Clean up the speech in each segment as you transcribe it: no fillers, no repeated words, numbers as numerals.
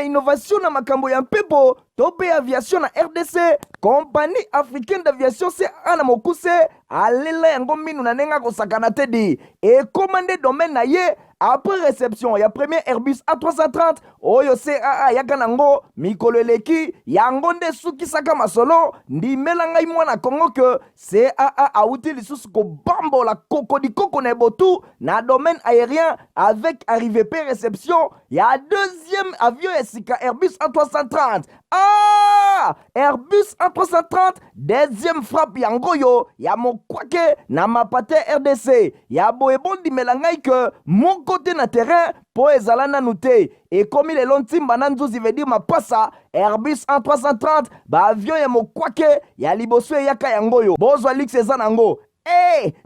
Innovation na makambo ya mpepo tope aviation na RDC. Compagnie africaine d'aviation CAA na mokuse alela yango minu na nenga kosakana te di ekomande domaine na ye après réception ya premier Airbus A330 oyo CAA yaka nango mikolo eleki yango nde sukisaka masolo ndimela ngai mwana Kongo ke CAA auti lisusu kobambola kokodikoko na ebotu na domaine aérien avec arrivée pe réception ya deuxième avion ya sika Airbus A330. Airbus A330 deuxième frappe yango yo ya mokwake na mapate RDC ya boyebondi melangai ke mon côté na terrain po ezala nanu te ekomi lelo ntimba na nzuzi veut dire mapasa Airbus A330 ba avion ya mokwake ya liboso eyaka yango yo bozwa lix eza nango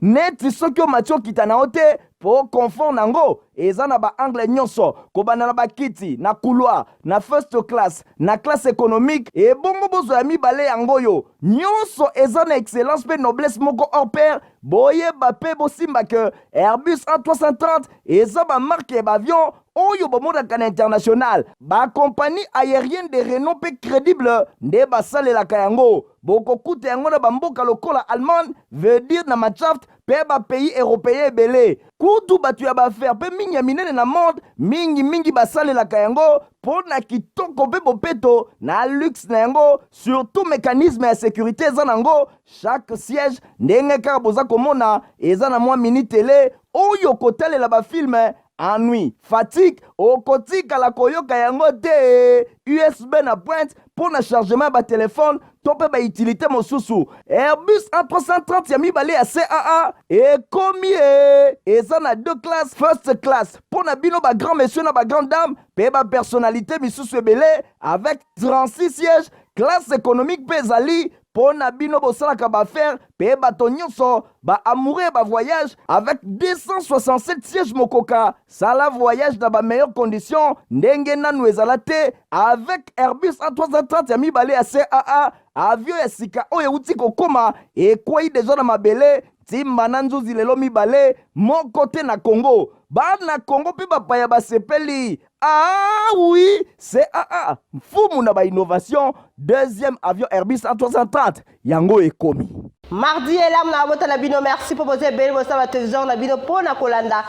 neti soki omati okita na yo te po confort nango eza na baangle nyonso kobanda na bakiti na couloir na first class na classe économique ebongo bozwa ya mibale yango yo nyonso eza na excellence mpe noblesse moko hors pair boyeba mpe bosimba ke Airbus A330 eza bamarke ya baavion oyo bomondaka na international bakompagnie aérienne de renom mpe crédible nde basalelaka yango bokokuta yango na bamboka lokola Allemagne veut dire na Machaft mpe bapays européen ebele kutu bato ya baaffaire mpe mingi ya minene na monde mingi basalelaka yango mpo na kitoko mpe bopeto na luxe na yango surtout mécanisme ya sécurité eza nango chaque siège ndenge kaka boza komona eza na mwa mini tele oyo kotalela bafilme ennui fatigue okotikala koyoka yango te USB na pointe pour na chargement ba téléphone to pe ba utilité mosusu Airbus A330 ya mibale ya CAA ekomi eza na deux classes first class pour na bino ba grand monsieur na ba grande dame pe ba personnalité misusu ebele avec 36 sièges classe économique pe ezali po na bino bosalaka baaffaire pe bato nyonso baamoureux ba voyage avec 267 sièges mokoka sala voyage na ba meilleures conditions ndenge nanu ezala te avec Airbus A330 ya mibale ya CAA avion ya sika oyo euti kokoma ekwei deja na mabele timba na nzuzi lelo mibale moko te na Congo bana Congo mpe bapaya basepeli oui CAA mfumu na ba innovation deuxième avion Airbus A330 yango ekomi Mardi elam na bota na bino merci pour poser belle bossa ba télévision na bino pona kolanda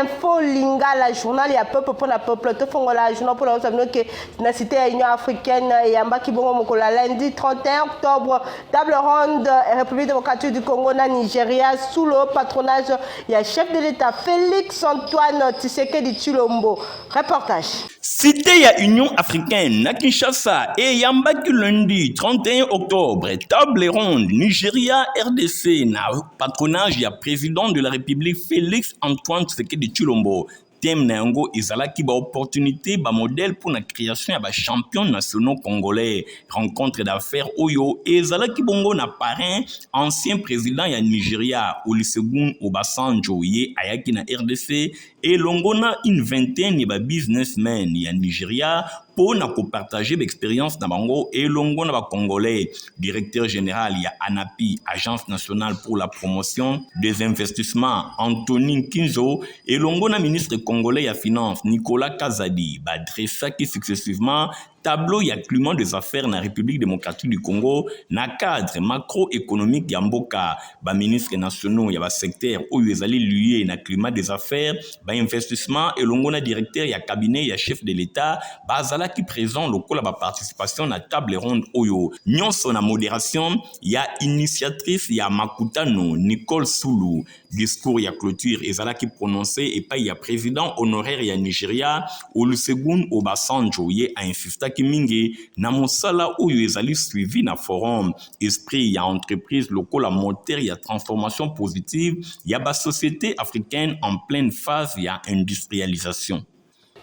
info lingala journal ya peuple pona peuple to fongola journal pona bino que na cité ya Union africaine ya mbaki bongo mokola lundi 31 octobre table ronde République démocratique du Congo na Nigeria sous le patronage ya chef de l'État Félix Antoine Tshisekedi Tshilombo. Reportage. Cité ya Union africaine na Kinshasa et yambaki lundi 31 octobre table ronde Nigeria RDC na patronage ya président de la République Félix Antoine Tshisekedi Tshilombo. Thème na yango ezalaki ba opportunité ba modèle pour la création ya ba champions nationaux congolais. Rencontre d'affaires oyo ezalaki bongo na parrain ancien président ya Nigeria Olusegun Obasanjo ye ayaki na RDC et longona une vingtaine ya ba businessmen ya Nigeria pour na partager l'expérience na bango et longo na ba congolais. Directeur général ya ANAPI Agence nationale pour la promotion des investissements Anthony Kinzo et longo na ministre congolais ya finance Nicolas Kazadi ba dressaki successivement tableau ya climat des affaires na République démocratique du Congo na cadre macroéconomique ya mboka ba ministres nationaux ya ba secteur oyo ezali lié na climat des affaires ba investissement et longo na directeur ya cabinet ya chef de l'État bazala qui présent lokola ba participation na table ronde oyo nyonso na modération ya initiatrice ya Makutano Nicole Soulou discours ya clôture ezala qui prononcé et pas ya président honoraire ya Nigeria Olusegun Obasanjo ye a insisté Kimingi na mosala oyo ezali suivi na forum esprit ya entreprise lokola moteur ya transformation positive ya ba société africaine en pleine phase ya industrialisation.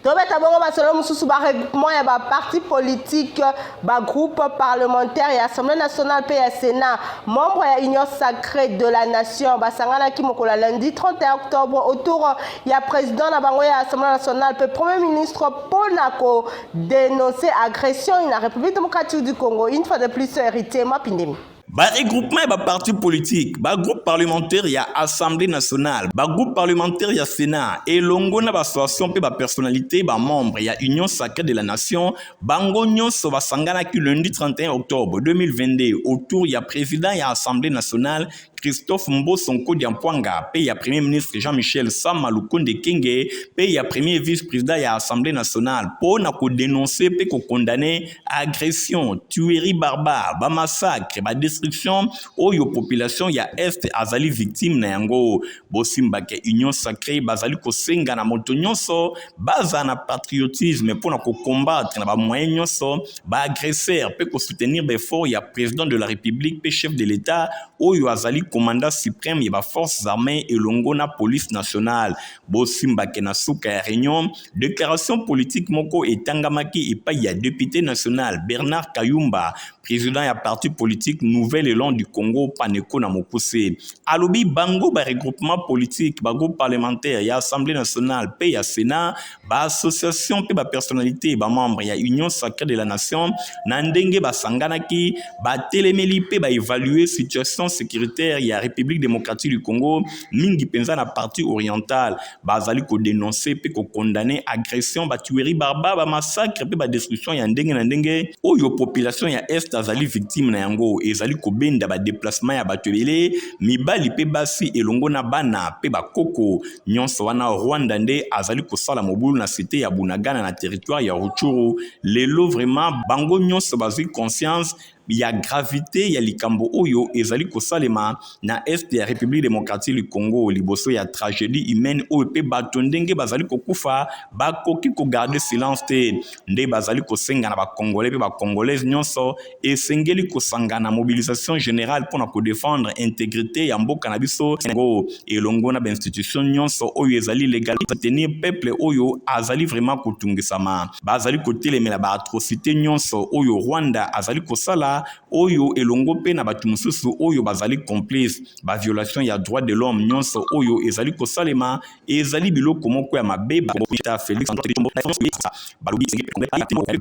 Tobeta bongo basolo mususu ba regroupement ya ba parti politique ba groupe parlementaire ya Assemblée nationale pe ya Sénat membre ya Union sacrée de la nation basangana ki mokola lundi 31 octobre autour ya président na bango ya Assemblée nationale pe premier ministre Ponako dénoncer agression na République démocratique du Congo une fois de plus hérité Mapindemi. Regroupement ba parti politique, ba groupe parlementaire ya Assemblée nationale, ba groupe parlementaire ya Sénat et longo na ba association pe ba personnalité ba membre ya Union sacrée de la nation, bango nyonso ba sangana ki lundi 31 octobre 2022 autour ya président ya Assemblée nationale Christophe Mbosonko Diampwanga, pe ya premier ministre Jean-Michel Sama Lukonde Kenge, pe ya premier vice-président ya Assemblée nationale, pour na ko dénoncer pe ko condamner agression, tuerie barbare, ba massacre, ba destruction oyo population ya est azali victime na yango. Bosimba ke union sacrée bazali ko senga na moto nyonso, baza na patriotisme pour na ko combattre na ba moyen nyonso, ba agresseur pe ko soutenir l'effort ya président de la République pe chef de l'État oyo azali commandant suprême ya ba forces armées et longo na police nationale. Bosimba ke na suka ya réunion déclaration politique moko etangamaki epai ya député national Bernard Kayumba, président ya parti politique Nouvel Élan du Congo Paneko na Mokuse. Alobi bango ba regroupement politique, ba groupe parlementaire ya Assemblée nationale pe ya Sénat, ba association pe ba personnalité ba membre ya Union sacrée de la nation na ndenge ba sanganaki ba telemeli pe ba évaluer situation sécuritaire ya République démocratique du Congo mingi penza na partie orientale, bazali ko dénoncer pe ko condamner agression, ba tuerie barbare, ba massacre pe ba destruction ya ndenge na ndenge oyo population ya est azali victime na yango, ezali ko benda ba déplacement ya bato ebele mibali pe basi elongo na bana pe ba koko nyonso wana Rwanda nde azali ko sala mobulu na cité ya Bunagana na territoire ya Rutshuru. Lelo vraiment bango nyonso bazwi conscience ya gravité ya likambo oyo ezali kosalema na est ya République démocratique du Congo liboso ya tragédie humaine oyo pe bato ndenge bazali kokufa bakoki ko garder silence te, nde bazali kosenga na ba congolais pe ba congolaises nyonso esengeli kosanga na mobilisation générale pour na ko défendre intégrité ya mboka na biso ngo elongo na ba institution nyonso oyo ezali légal tenir peuple oyo azali vraiment kotungisama, bazali kotelemela ba atrocité nyonso oyo Rwanda azali kosala oyo elongo pe na batu mususu oyo bazali complice ba violation ya droit de l'homme nyonso oyo ezali kosalema ezali biloko moko ya mabe ba Félix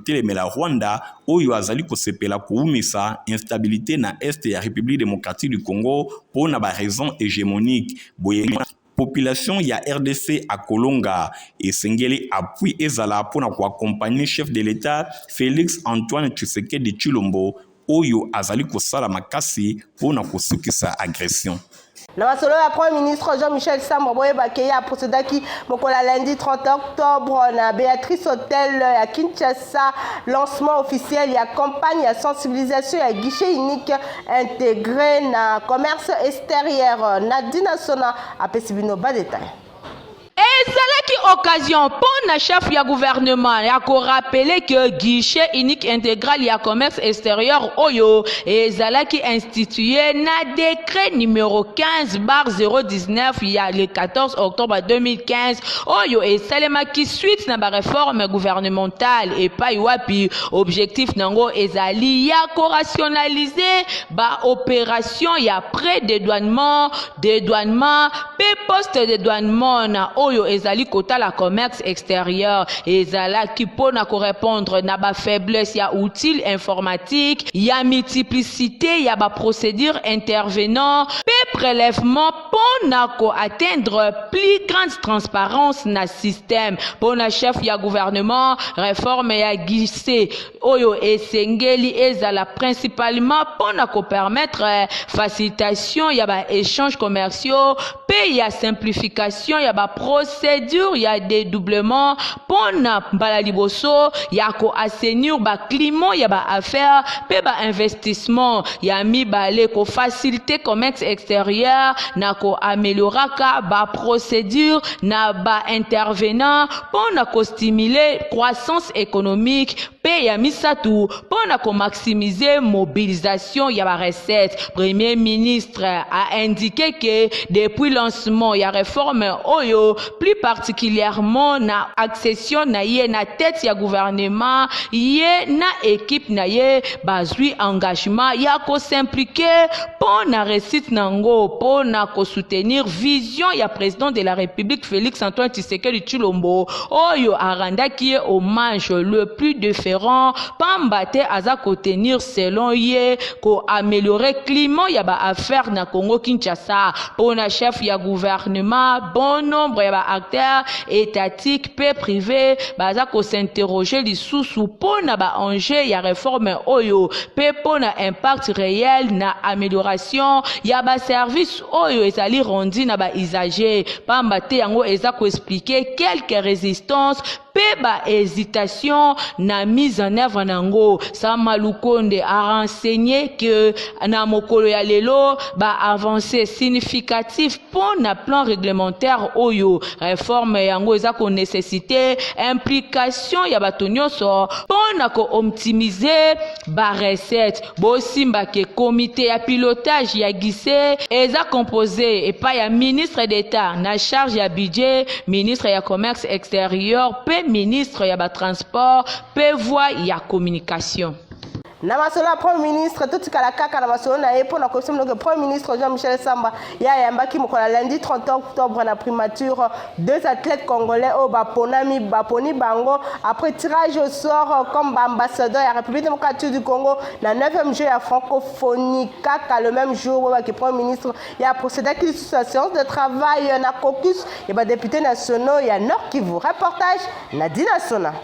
telemela Rwanda oyo azali kosepela koumisa instabilité na est ya République démocratique du Congo pour na ba raison hégémonique boye population ya RDC à Kolonga et sengeli appui ezala pour na ko accompagner chef de l'État Félix Antoine Tshisekedi Tshilombo oyo azali kosala makasi pour na kosukisa agression. Na masolo ya Premier ministre Jean-Michel Sama boyebake ya procédaki mokola lundi 30 octobre na Béatrice Hotel ya Kinshasa, lancement officiel ya campagne ya sensibilisation ya guichet unique intégré na commerce extérieur. Nadina Sona apesi bino ba détail. Ezalaki occasion pour na chef ya gouvernement ya ko rappeler que guichet unique intégral ya commerce extérieur oyo ezalaki institué na décret numéro 15/019 ya le 14 octobre 2015 oyo esalemaki suite na ba réforme gouvernementale et pa wapi objectif nango ezali ya ko rationaliser ba opération ya pré-dédouanement, dédouanement, pe post-dédouanement na oyo ezali kota la commerce extérieur ezalaki pona ko répondre na ba faiblesse ya outils informatiques ya multiplicité ya ba procédure intervenant pe prélèvement pona ko atteindre plus grande transparence na système pona chef ya gouvernement réforme ya guichet oyo esengeli ezala principalement pona ko permettre facilitation ya ba échanges commerciaux pe ya simplification ya ba procédure ya dédoublement pona mbala liboso ya ko assainir ba climat ya ba affaire pe ba investissement ya mibale ko faciliter commerce extérieur na ko amélioraka ba procédure na ba intervenant pona ko stimuler croissance économique pe ya misatu pona ko maximiser mobilisation ya ba recette. Premier ministre a indiqué que depuis lancement ya réforme oyo plus particulièrement na accession na ye na tête ya gouvernement ye na équipe na ye bazui engagement ya ko s'impliquer pour na réussite nango pour na ko soutenir vision ya président de la République Félix Antoine Tshisekedi Tshilombo oyo arandaki hommage le plus différent différents pamba te aza kotenir selon ye ko améliorer climat ya ba affaire na Congo Kinshasa pour na chef ya gouvernement bon nombre ya ba acteurs étatiques pe privés baza ko s'interroger lisusu pour na ba enjeu ya réforme oyo pe pour na impact réel na amélioration ya ba service oyo ezali rondi na ba usager pamba te yango eza ko expliquer quelques résistances pe ba hésitation na mise en œuvre nango. Sama Lukonde a renseigné que na mokolo ya lelo ba avancée significative pour na plan réglementaire oyo réforme yango eza ko nécessité implication ya bato nyonso pour na ko optimiser ba recette bosimba ke comité ya pilotage ya gise eza composé et pas ya ministre d'État na charge ya budget, ministre ya commerce extérieur pe ministre ya ba transport pe voie ya communication. Na masolo ya Premier ministre tout kala kaka na masolo na epo na kommission le Premier ministre Jean-Michel Samba ya yambaki mokola lundi 30 octobre na primature deux athlètes congolais au baponi bango après tirage au sort comme ambassadeur ya République démocratique du Congo na 9e jeu ya francophonie kaka le même jour que Premier ministre ya procédé à une séance de travail na caucus et ba députés nationaux ya Nord Kivu. Reportage Nadina Sona.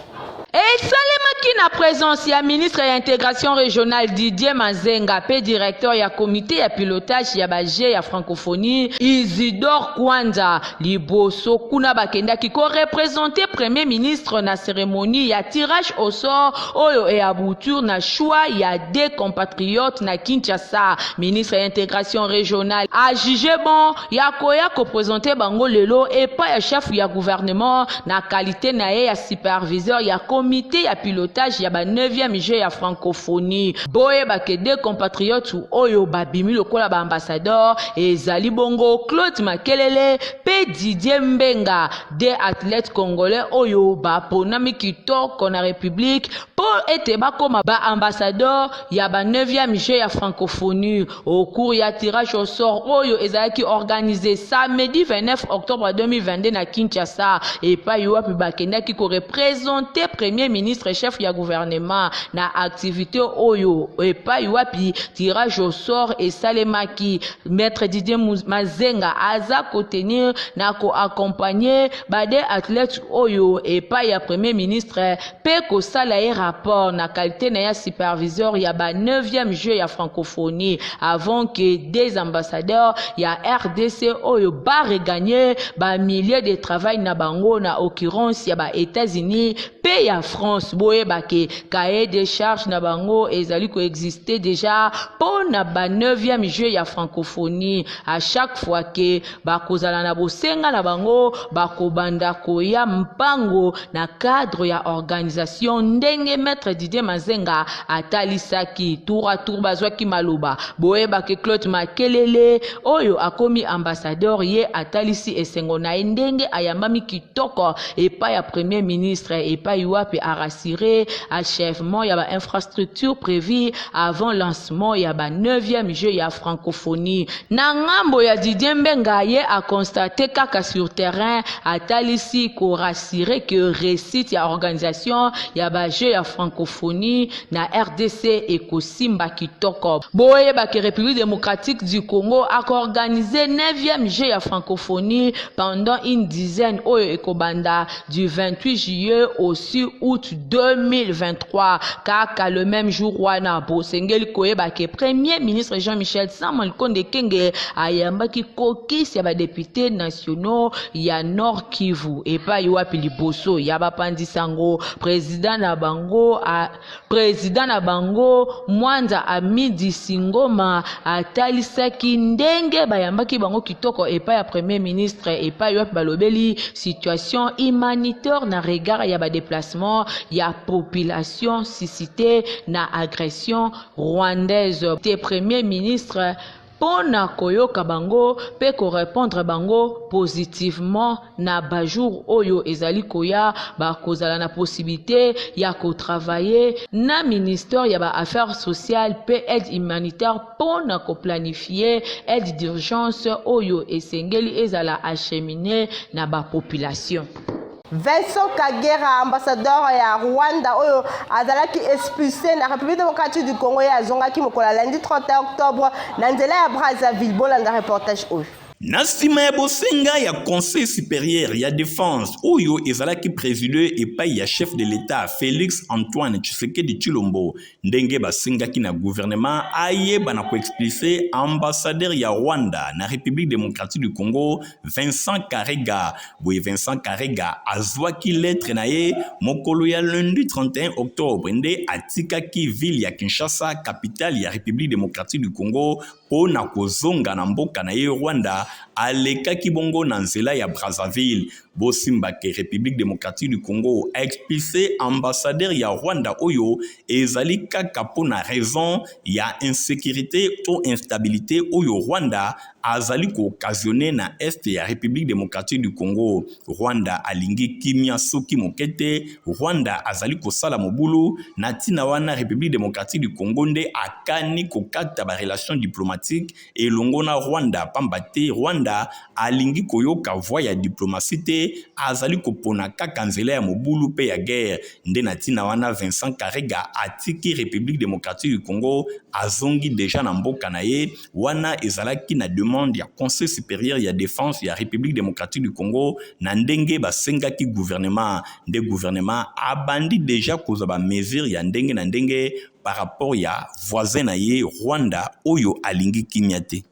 Et salemaki na présence ya ministre ya intégration régionale Didier Mazenga pe directeur ya comité ya pilotage ya baje ya francophonie Isidore Kwanza liboso kuna bakendaki ko représenter premier ministre na cérémonie ya tirage au sort oyo e aboutur na choix ya des compatriotes na Kinshasa. Ministre ya intégration régionale a jugé bon ya koya ko présenter bango lelo et pas ya chef ya gouvernement na qualité na ye ya superviseur ya comité ya pilotage ya ba 9e jeu ya francophonie boye bakede compatriotes oyo babimi lokola ba ambassadeur ezali bongo Claude Makelele pe Didier Mbenga des athlètes congolais oyo baponami kitoko na république pour ete bakoma ba ambassadeur ya ba 9e jeu ya francophonie au cours ya tirage au sort oyo ezalaki organisé samedi 29 octobre 2022 na Kinshasa et pa yo pi bakendaki ko représenter premier ministre chef ya gouvernement na activité oyo et pas yuapi tirage au sort et salemaki maître Didier Mazenga aza kotenir na ko accompagner bade athlètes oyo et pas ya premier ministre pe ko sala rapport na qualité na ya superviseur ya ba 9e jeu ya francophonie avant que des ambassadeurs ya RDC oyo ba regagner ba milliers de travail na bango na occurrence ya ba États-Unis pe ya France boye bake cahier de charge na bango ezali ko exister déjà pour na ba 9e jeu ya francophonie à chaque fois que bakozala na bosenga na bango bakobanda koya mpango na cadre ya organisation ndenge maître Didier Mazenga atalisaki tour à tour bazwaki maloba boye bake Claude Makelele oyo akomi ambassadeur ye atalisi esengo na ndenge ayambami kitoko et pas ya premier ministre et pas yuapi a rassurer achèvement ya ba infrastructure prévue avant lancement ya ba 9e jeu ya francophonie na ngambo ya Didier Mbenga ye a constaté kaka sur terrain atalisi ko rassurer que réussite ya organisation ya ba jeu ya francophonie na RDC et kosimba kitoko boye ba ke République démocratique du Congo a organisé 9e jeu ya francophonie pendant une dizaine oyo ekobanda du 28 juillet au 6 août 2023 kaka le même jour wana bosengeli koyeba ke premier ministre Jean-Michel Samba Lukonde Kenge ayambaki kokisi ya ba députés nationaux ya Nord Kivu et pas yoapi liboso ya bapandisango président na bango Mwanza Amidi Singoma atalisaki ndenge bayambaki bango kitoko et pas ya premier ministre et pas yoapi balobeli situation humanitaire na regard ya ba déplacement ya population suscité na agression rwandaise te premier ministre pona koyoka bango pe ko répondre bango positivement na bajour oyo ezali koya ba kozala na possibilité ya ko travailler na ministère ya ba affaires sociales pe aide humanitaire pona ko planifier aide d'urgence oyo esengeli ezala acheminer na ba population. Vincent Kagera, ambassadeur ya Rwanda, oyo azalaki expulsé na République démocratique du Congo ya zonga ki mokola lundi 31 octobre na nzela ya Brazzaville. Bolanda reportage oyo. Na nsima ya bosenga ya conseil supérieur ya défense oyo ezalaki présidé epai ya chef de l'état Félix Antoine Tshisekedi Tshilombo ndenge basengaki na gouvernement ayeba na koexplice ambassadeur ya Rwanda na République démocratique du Congo Vincent Karega. Boye Vincent Karega azwaki lettre na ye mokolo ya lundi 31 octobre nde atikaki ville ya Kinshasa capitale ya République démocratique du Congo po na kozonga na mboka na ye Rwanda alekaki bongo na nzela ya Brazzaville. Bosimbake République démocratique du Congo a expulsé ambassadeur ya Rwanda oyo ezali kaka po na raison ya insécurité to instabilité oyo Rwanda azali ko occasionner na est ya République démocratique du Congo. Rwanda alingi kimia soki mokete, Rwanda azali ko sala mobulu na tina wana République démocratique du Congo nde akani ko kata ba relation diplomatique elongo na Rwanda pambate Rwanda alingi koyoka voie ya diplomatie te azali kopona kaka nzela ya mobulu pe ya guerre nde na tina wana Vincent Karega atiki République démocratique du Congo azongi deja na mboka na ye wana ezalaki na demande ya conseil supérieur ya défense ya République démocratique du Congo na ndenge basengaki gouvernement nde gouvernement abandi deja kozwa ba mesure ya ndenge na ndenge par rapport ya voisin na ye Rwanda oyo alingi kimia te.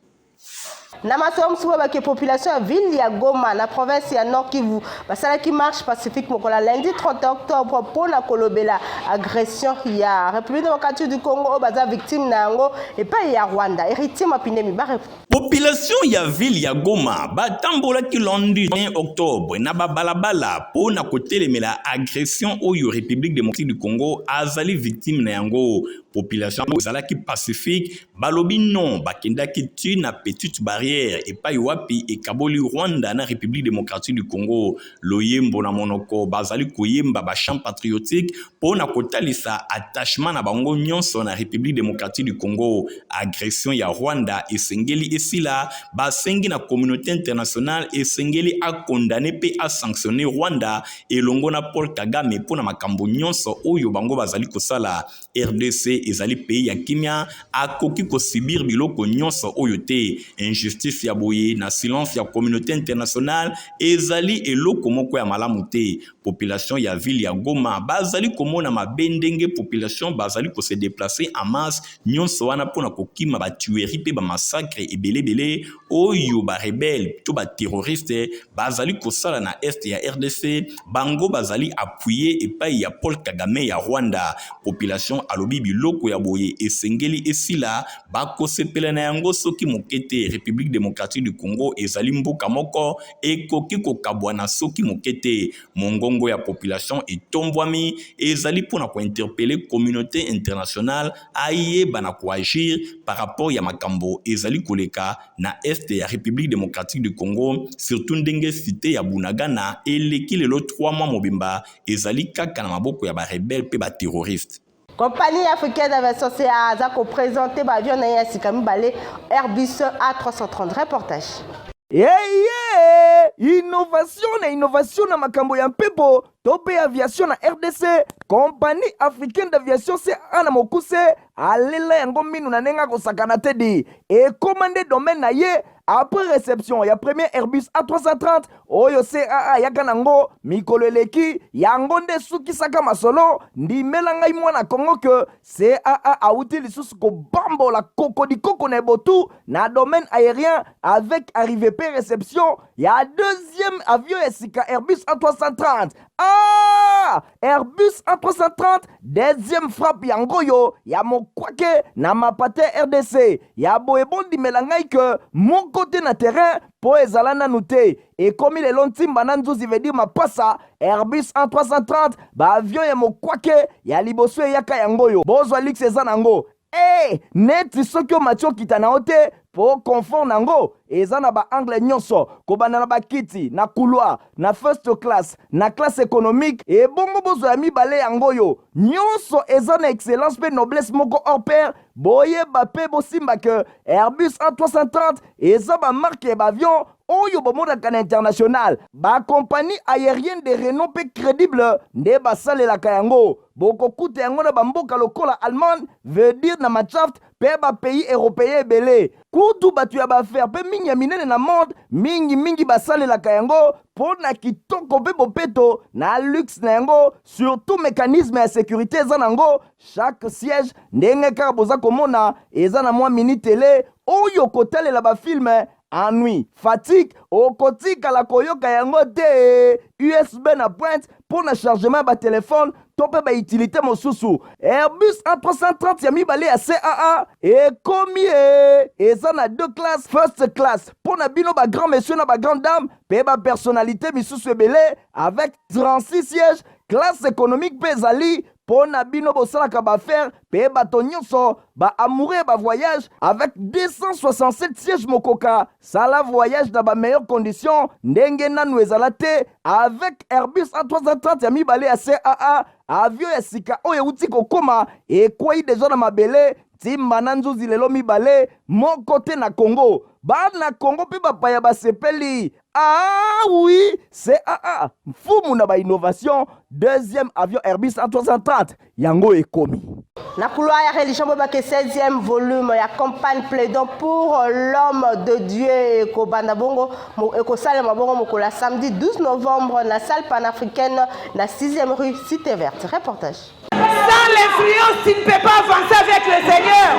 Na masomo msuba ke population ya ville ya Goma na province ya Nord Kivu basala ki marche pacifique mokola lundi 30 octobre pour na kolobela agression ya République démocratique du Congo baza victime na yango et pas ya Rwanda. Héritier Mapindemi bare population ya ville ya Goma batambola ki lundi 1 octobre na balabala po na kotelemela agression oyo République démocratique du Congo azali victime na yango. Population ezalaki pacifique balobi non bakendaki tu na petite barrière et pas wapi et kaboli Rwanda na République démocratique du Congo loyembo na monoko bazali koyemba ba chant patriotique po na kotalisa attachement na bango nyonso na République démocratique du Congo. Agression ya Rwanda esengeli esila basengi na communauté internationale esengeli a condamner pe a sanctionner Rwanda elongo na Paul Kagame po na makambo nyonso oyo bango bazali kosala. RDC ezali pays ya kimia akoki ko subir biloko nyonso oyo te. Injustice ya boye na silence ya communauté internationale ezali eloko moko ya malamu te. Population ya ville ya Goma bazali komona mabendenge population bazali ko se déplacer en masse nyonso wana pona kokima ba tuerie pe ba massacre ebelebele oyo ba rebelle to ba terroriste bazali kosala na est ya RDC bango bazali appuyer epai ya Paul Kagame ya Rwanda. Population alobi biloko ya boye esengeli esila bakosepela na yango soki mokete République démocratique du Congo ezali mboka moko ekoki kokabwana soki mokete. Mongongo ya population etombwami ezali pona ko interpeller communauté internationale ayeba na ko agir par rapport ya makambo ezali koleka na est ya République démocratique du Congo surtout ndenge cité ya Bunagana eleki lelo 3 mois mobimba ezali kaka na maboko ya ba rebelle pe ba terroriste. Compagnie africaine d'aviation CA a présenté l'avion Airbus A330. Reportage. Innovation na makambo ya mpepo tope aviation na RDC. Compagnie africaine d'aviation CA na mokuse alela yango minu na nenga kosakana tedi et commandé domaine na ye après réception ya premier Airbus A330 oyo CAA yaka nango mikolo eleki yango nde sukisaka masolo ndimela ngai mwana Kongo ke CAA auti lisusu kobambola koko na botu na domaine aérien avec arrivée pe réception ya deuxième avion esika Airbus A330. Airbus A330 deuxième frappe yango yo ya mokwake na mapate RDC ya boebondi melangai ke mon côté na terrain po ezala nanu te et comme il est lontimba na nzuzi veut dire mapasa Airbus A330 ba avion ya mokwake ya liboso yaka yango yo bozwa lix eza nango neti soki o matio kita na ote po confort nango eza na ba angle nyonso kobanda na bakiti na couloir na first class na classe économique et bongo bozo ya mibale yango yo nyonso eza na excellence pe noblesse moko hors pair boyeba pe bosimba ke Airbus A330 eza ba marque ya avion oyo bomodaka na international ba compagnie aérienne de renom pe crédible nde basalelaka yango bokokuta yango na bamboka lokola Allemagne veut dire na Machaft pe ba pays européen ebele kutu batu ya baaffaire pe mingi ya minene na monde mingi basalelaka yango mpo na kitoko pe bopeto na luxe na yango surtout mécanisme ya sécurité eza nango chaque siège ndenge kaka boza komona eza na mwa mini télé oyo kotalela bafilme ennui, fatigue, okotikala koyoka yango te USB na pointe pour na chargement ba téléphone tope ba utilité mosusu Airbus A330 ya mibale ya CAA ekomi eza na deux classes first class pour na bino ba grand monsieur na ba grande dame pe ba personnalité misusu ebele avec 36 sièges classe économique pe ezali pour na bino bosalaka baaffaire pe bato nyonso ba amoureux ba voyage avec 267 sièges mokoka sala voyage dans ba meilleures conditions ndenge nanu ezala te avec Airbus A330 ya mibale ya CAA avion ya sika oyo euti kokoma ekwei deja na mabele timba na nzuzi lelo mibale moko te na Congo bana Congo pe bapaya basepeli ah oui CAA mfumu na ba innovation deuxième avion Airbus A330 yango ekomi na couloir ya religion bobake 16e volume ya campagne plaidant pour l'homme de Dieu et kobanda bongo ekosalema bongo mokola samedi 12 novembre na salle panafricaine na 6e rue Cité Verte. Reportage. Sans l'influence, tu ne peux pas avancer avec le Seigneur.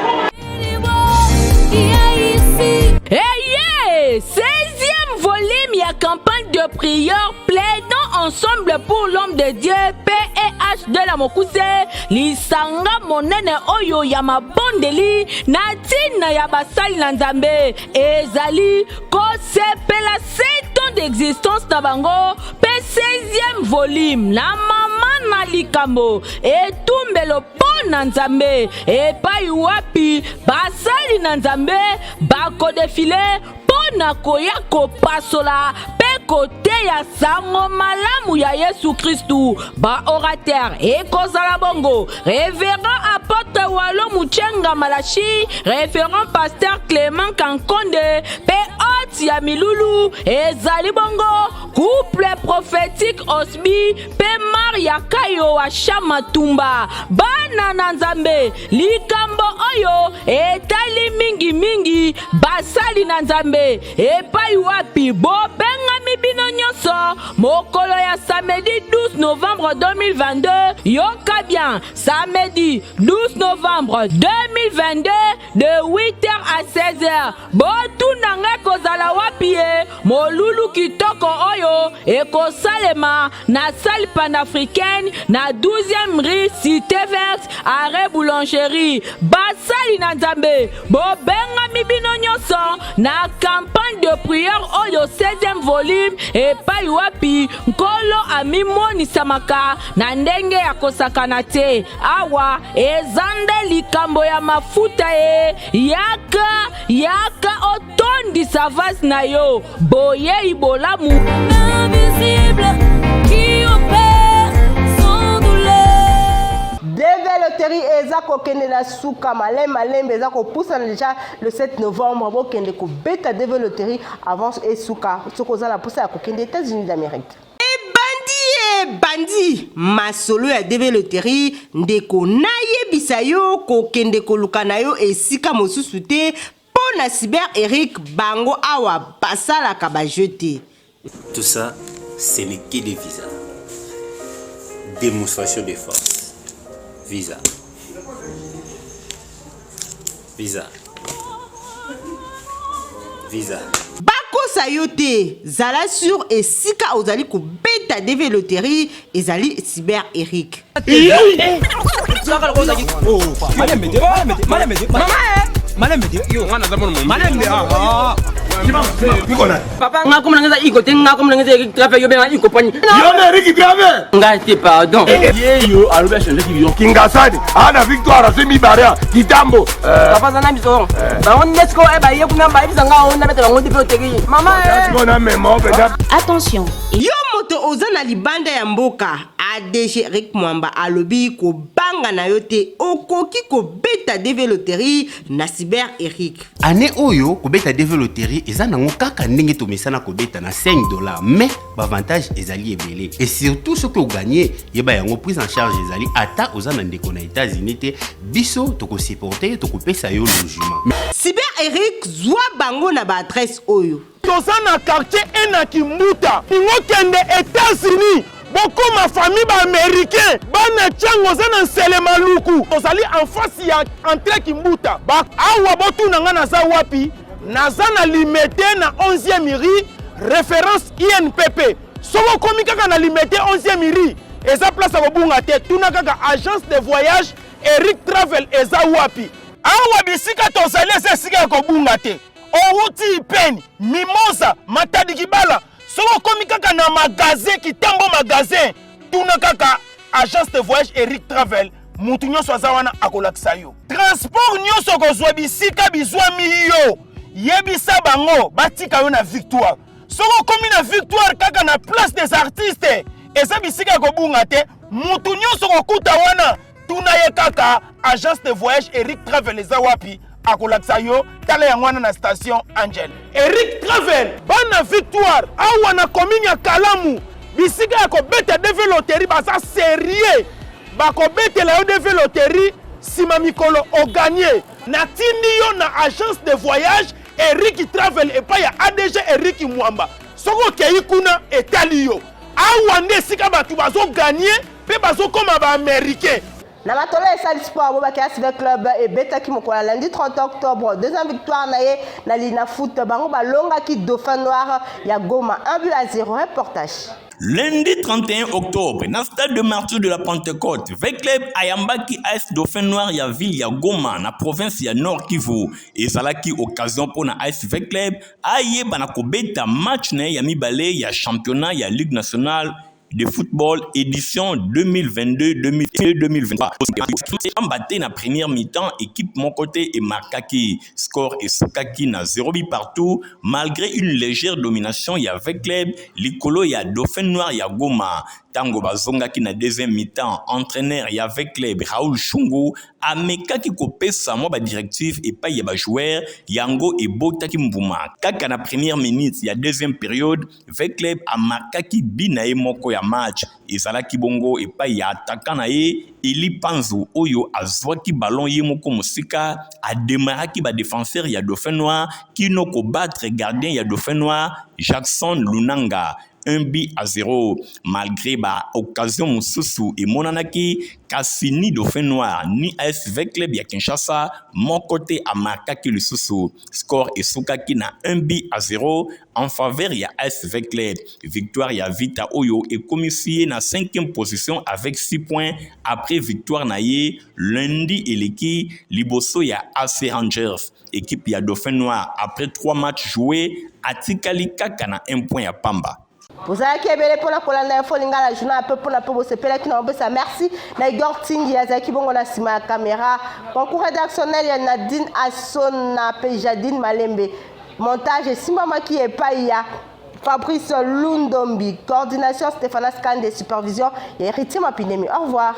Hey, 16e volume ya campagne de prière plaidant ensemble pour l'homme de Dieu PEH de la Mokuse lisanga monene oyo ya mabondeli na tina ya basali na Nzambe ezali kosepela 7 ans d'existence na bango pe 16e volume na mama na likambo etumbelo po na Nzambe epai wapi basali na Nzambe bakodefile po na koya kopasola pe kote ya sango malamu ya Yesu Kristu ba orateur ekozala bongo révérend apôtre Walo Muchenga Malachi référent pasteur Clément Kankonde pe hôte ya Milulu ezali bongo couple prophétique Osbi pe Maria Kayo wa Shamatumba bana na Nzambe likambo oyo etali mingi basali na Nzambe epai wapi bobenga mibino nyonso mokolo ya samedi 12 novembre 2022 yoka bien samedi 12 novembre 2022 de 8h à 16h botuna ngai kozala wapi molulu kitoko oyo ekosalema na salle panafricaine na 12e rue Cité Verte arrêt boulangerie basali na Nzambe bobenga mibino nyonso na campagne de prière oyo 16e volume epai wapi nkolo amimonisamaka na ndenge ya kosakana te awa ezande likambo ya mafuta yaka otondisa vase na yo boyei bolamu invisible qui opère sans douleur. Déveloterie eza kokende na suka malembe eza kopusa déjà le 7 novembre bokende ko beta déveloterie avant et suka sokoza la pusa ya kokende États-Unis d'Amérique. Bandi masolo ya déveloterie ndeko nayebisa yo kokende koluka na yo esika mosusu te pona cyber Eric bango awa basalaka bajeté. Tout ça, ce n'est que des visas. Démonstration de force. Visa. Visa. Visa. Bakosa yo te zala sur esika ozali ko beta déveloterie ezali cyber Eric. Madame, Papa, nga comme nga iko tenga comme nga trafe yo ben iko pani. Yo na Ricky Grave. Nga te pardon. Yo alobe changer ki yo. Kingasani. Ana victoire semi barrière. Kitambo. Papa sana biso. Ba on nesko e ba ye kuna ba bisa nga on na beta ngondi pe tegi. Mama Attention. Yo moto oza na libanda ya mboka. ADG Eric Mwamba alobi ko banga na yote okoki ko beta DV loterie na Cyber Eric. Ane oyo ko beta DV loterie eza nango kaka ndenge to mesana ko beta na $5 mais l'avantage ezali ebele et surtout ce que vous gagnez yeba yango prise en charge ezali ata oza na ndeko na États-Unis te biso to ko supporter to ko pesa yo logement. Cyber Eric zwa bango na ba adresse oyo. Toza na quartier ena Kimbuta. Ingo kende États-Unis. Beaucoup ma famille ba américain bana tchango za na Nselema Luku ozali en face ya entrée Kimbuta ba awa botu nanga na za wapi naza na limité na 11e rue référence INPP soko komi kaka na limité 11e rue eza place ko bunga te tuna kaka agence de voyage Eric Travel eza wapi awa bisika tozali eza sika ko bunga te outi pen mimosa matadi kibala soko komi kaka na magasin Kitambo magasin tuna kaka agence de voyage Eric Travel mutu nyonso aza wana akolakisa yo transport nyonso kozwa bisika bizwami yo yebisa bango batika yo na victoire soko komi na victoire kaka na place des artistes eza bisika kobunga te mutu nyonso kokuta wana tuna ye kaka agence de voyage Eric Travel eza wapi akolakisa yo tala yango wana na station Angel Eric Travel bana victoire awa na commune ya Kalamu bisika ya kobeta DV loterie baza sérieux bakobetela yo DV loterie sima mikolo o gagné na tindi yo na agence de voyage Eric Travel epa ya ADG Eric Mwamba soko kei kuna etali yo awa nde sika batu bazo gagné pe bazo koma ba américain. Na matolo esali sport bo bakia Cyber Club et beta ki mokola lundi 30 octobre deuxième victoire na ye na Lina Foot bango balonga ki Dauphin Noir ya Goma 1-0 reportage. Lundi 31 octobre, na stade de martyr de la Pentecôte, Vecleb Ayambaki AS Dauphin Noir ya ville ya Goma na province ya Nord Kivu et salaki occasion pour na AS Vecleb aye bana kobeta match na ya mibale ya championnat ya Ligue nationale de football édition 2022-2023. Embatté na première mi-temps, équipe mon côté et marquaki score et sokaki na 0 but partout malgré une légère domination ya Vecleb likolo ya Dauphin Noir ya Goma. Tango bazongaki na deuxième mi-temps, entraîneur ya Vecleb Raoul Shungu amekaki kopesa mo ba directive et pas ya ba joueur yango et botaki mbuma. Kaka na première minute ya deuxième période, Vecleb a marquaki binae moko ya match ezalaki bongo et pas ya attaquant na ye Eli Panzo oyo azwaki ballon ye moko musika a démarraki ba défenseur ya Dauphin Noir qui no ko battre gardien ya Dauphin Noir Jackson Lunanga 1-0 malgré ba occasion mususu et monanaki kasi ni Dauphin Noir ni AS Vecleb ya Kinshasa mon côté a marqué le susu score et sokaki na 1-0 en faveur ya AS Vecleb victoire ya Vita Oyo et commissionné na 5e position avec 6 points après victoire na ye lundi eleki liboso ya AC Rangers équipe ya Dauphin Noir après 3 matchs joués atikali kaka na 1 point ya Pamba. Vous avez qui est belé pour la colonne d'info lingala journal un peu pour la pause c'est pela qui n'a pas ça merci na Igor Tingi ya zaki bongo na sima caméra concours rédactionnel ya Nadine Assona Pejadine Malembe montage Simba Maki et Paya Fabrice Lundombi coordination Stéphane Skande supervision et Héritier Mapinemi au revoir.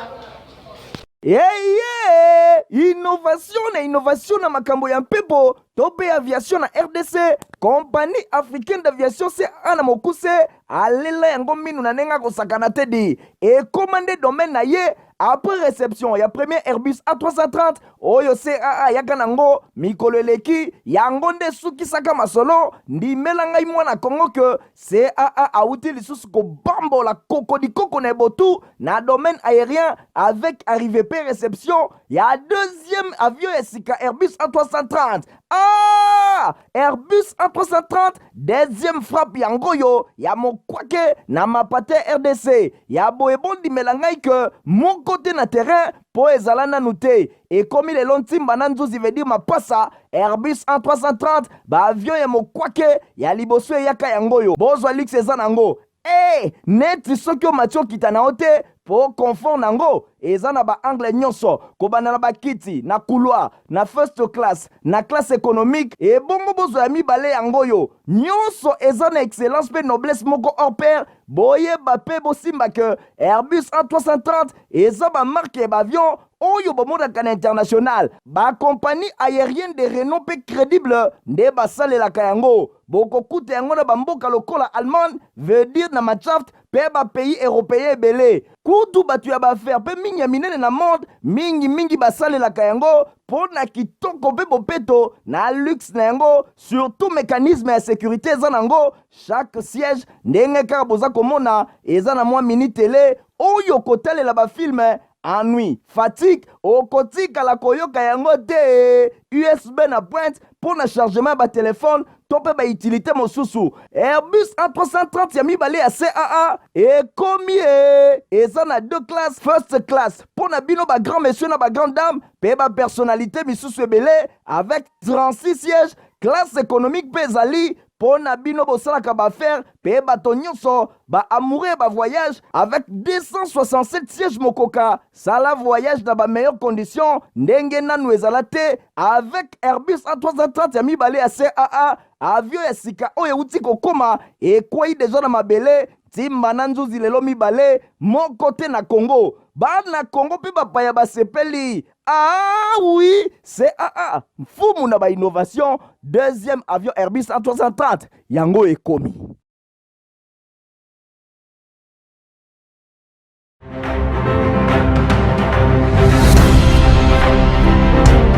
Innovation na makambo ya mpepo tope aviation na RDC compagnie africaine d'aviation c'est ana mokuse alela yango minu na nenga kosakana tedi et commandé domaine na ye après réception ya premier Airbus A330 oyo CAA yaka nango mikolo eleki yango nde sukisaka masolo ndimela ngai mwana Kongo que CAA auti lisusu ko bambola kokodi koko na botu na domaine aérien avec arrivée P réception ya deuxième avion esika Airbus A330 Airbus A330 deuxième frappe yangoyo ya mokwake na mapate RDC ya boebondi melangai que mon moko te na terrain po ezala nanu te ekomi lelo ntimba na nzuzi veut dire mapasa Airbus A330 baavion ya mokwake ya liboso eyaka yango oyo bozwa lux eza nango neti soki omati okita na yo te po confort nango eza na baangle nyonso kobanda na bakiti na couloir na first class na classe économique ebongo bozwa ya mibale yango oyo nyonso eza na excellence mpe noblesse moko hors pair boyeba mpe bosimba ke Airbus A330 eza bamarke ya baavion oyo bomonaka na international bakompagnie aérienne de renom mpe crédible nde basalelaka yango bokokuta yango na bamboka lokola Allemagne veut dire na Machaft mpe bapays européen ebele kutu bato ya baaffaire mpe mingi ya minene na monde mingi basalelaka yango mpo na kitoko mpe bopeto na luxe na yango surtout mécanisme ya sécurité eza nango chaque siège ndenge kaka boza komona eza na mwa mini tele oyo kotalela bafilme ennui, fatigue, okotikala koyoka yango te USB na pointe pour na chargement ba téléphone tope ba utilité mosusu Airbus A330 ya mibale ya CAA ekomi eza na deux classes first class pour na bino ba grand monsieur na ba grande dame pe ba personnalité misusu ebele avec 36 sièges classe économique pe ezali pour na bino bosalaka baaffaire pe bato nyonso baamoureux ba voyage avec 267 sièges mokoka sala voyage na ba meilleures conditions ndenge nanu ezala te avec Airbus A330 ya mibale ya CAA avion ya sika oyo euti kokoma ekwei deja na mabele ntimba na nzuzi lelo mibale moko te na Congo bana Congo mpe bapaya basepeli oui CAA mfumu na ba innovation deuxième avion Airbus A330 yango ekomi